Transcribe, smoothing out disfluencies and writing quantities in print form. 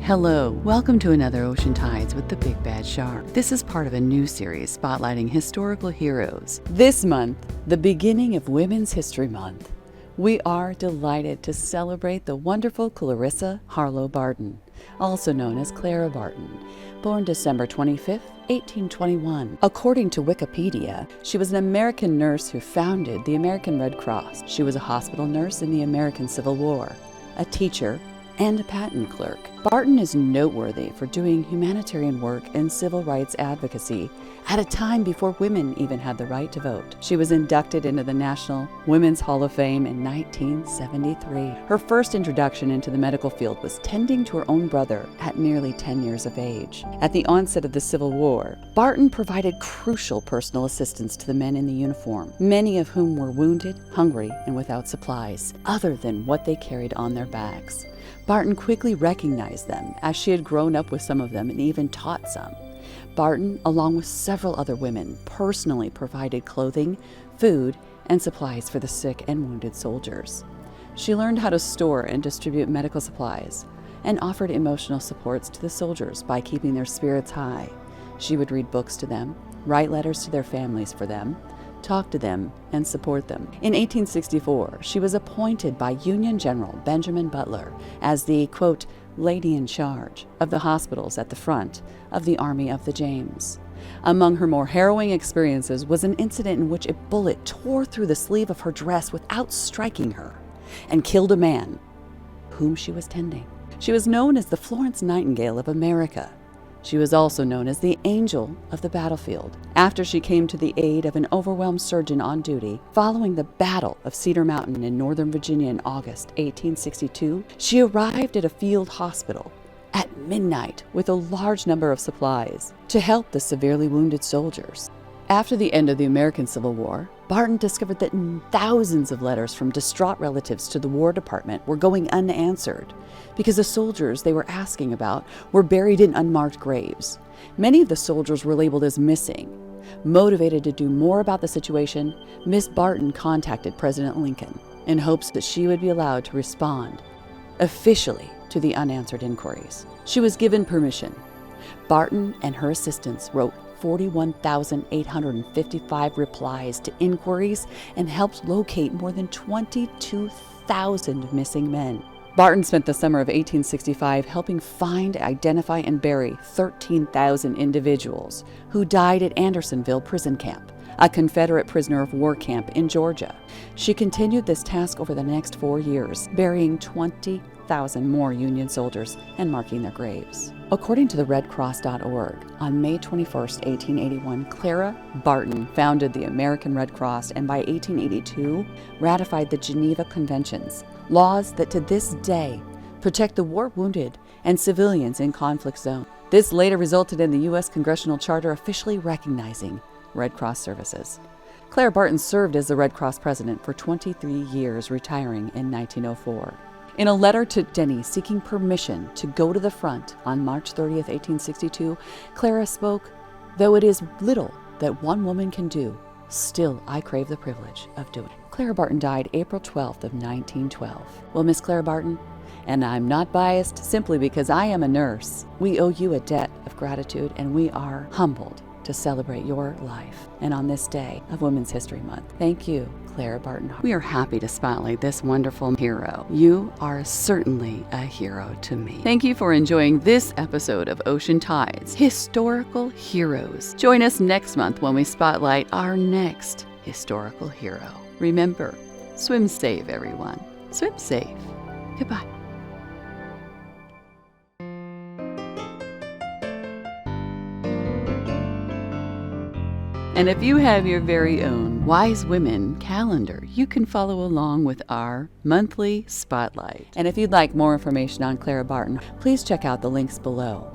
Hello, welcome to another Ocean Tides with the Big Bad Shark. This is part of a new series spotlighting historical heroes. This month, the beginning of Women's History Month, we are delighted to celebrate the wonderful Clarissa Harlowe Barton, also known as Clara Barton, born December 25th, 1821. According to Wikipedia, she was an American nurse who founded the American Red Cross. She was a hospital nurse in the American Civil War, a teacher, and a patent clerk. Barton is noteworthy for doing humanitarian work and civil rights advocacy at a time before women even had the right to vote. She was inducted into the National Women's Hall of Fame in 1973. Her first introduction into the medical field was tending to her own brother at nearly 10 years of age. At the onset of the Civil War, Barton provided crucial personal assistance to the men in the uniform, many of whom were wounded, hungry, and without supplies, other than what they carried on their backs. Barton quickly recognized them, as she had grown up with some of them and even taught some. Barton, along with several other women, personally provided clothing, food, and supplies for the sick and wounded soldiers. She learned how to store and distribute medical supplies and offered emotional supports to the soldiers by keeping their spirits high. She would read books to them, write letters to their families for them, talk to them, and support them. In 1864, she was appointed by Union General Benjamin Butler as the, quote, lady in charge of the hospitals at the front of the Army of the James. Among her more harrowing experiences was an incident in which a bullet tore through the sleeve of her dress without striking her and killed a man whom she was tending. She was known as the Florence Nightingale of America. She was also known as the Angel of the Battlefield, after she came to the aid of an overwhelmed surgeon on duty. Following the Battle of Cedar Mountain in Northern Virginia in August 1862, she arrived at a field hospital at midnight with a large number of supplies to help the severely wounded soldiers. After the end of the American Civil War, Barton discovered that thousands of letters from distraught relatives to the War Department were going unanswered because the soldiers they were asking about were buried in unmarked graves. Many of the soldiers were labeled as missing. Motivated to do more about the situation, Miss Barton contacted President Lincoln in hopes that she would be allowed to respond officially to the unanswered inquiries. She was given permission. Barton and her assistants wrote 41,855 replies to inquiries and helped locate more than 22,000 missing men. Barton spent the summer of 1865 helping find, identify, and bury 13,000 individuals who died at Andersonville Prison Camp, a Confederate prisoner of war camp in Georgia. She continued this task over the next 4 years, burying 20,000 more Union soldiers and marking their graves. According to the redcross.org, on May 21, 1881, Clara Barton founded the American Red Cross and by 1882 ratified the Geneva Conventions, laws that to this day protect the war wounded and civilians in conflict zones. This later resulted in the U.S. Congressional Charter officially recognizing Red Cross services. Clara Barton served as the Red Cross president for 23 years, retiring in 1904. In a letter to Denny seeking permission to go to the front on March 30th, 1862, Clara spoke, "Though it is little that one woman can do, still I crave the privilege of doing." Clara Barton died April 12th of 1912. Well, Miss Clara Barton, and I'm not biased simply because I am a nurse, we owe you a debt of gratitude and we are humbled to celebrate your life. And on this day of Women's History Month, thank you, Clara Barton. We are happy to spotlight this wonderful hero. You are certainly a hero to me. Thank you for enjoying this episode of Ocean Tides, Historical Heroes. Join us next month when we spotlight our next historical hero. Remember, swim safe, everyone. Swim safe. Goodbye. And if you have your very own Wise Women calendar, you can follow along with our monthly spotlight. And if you'd like more information on Clara Barton, please check out the links below.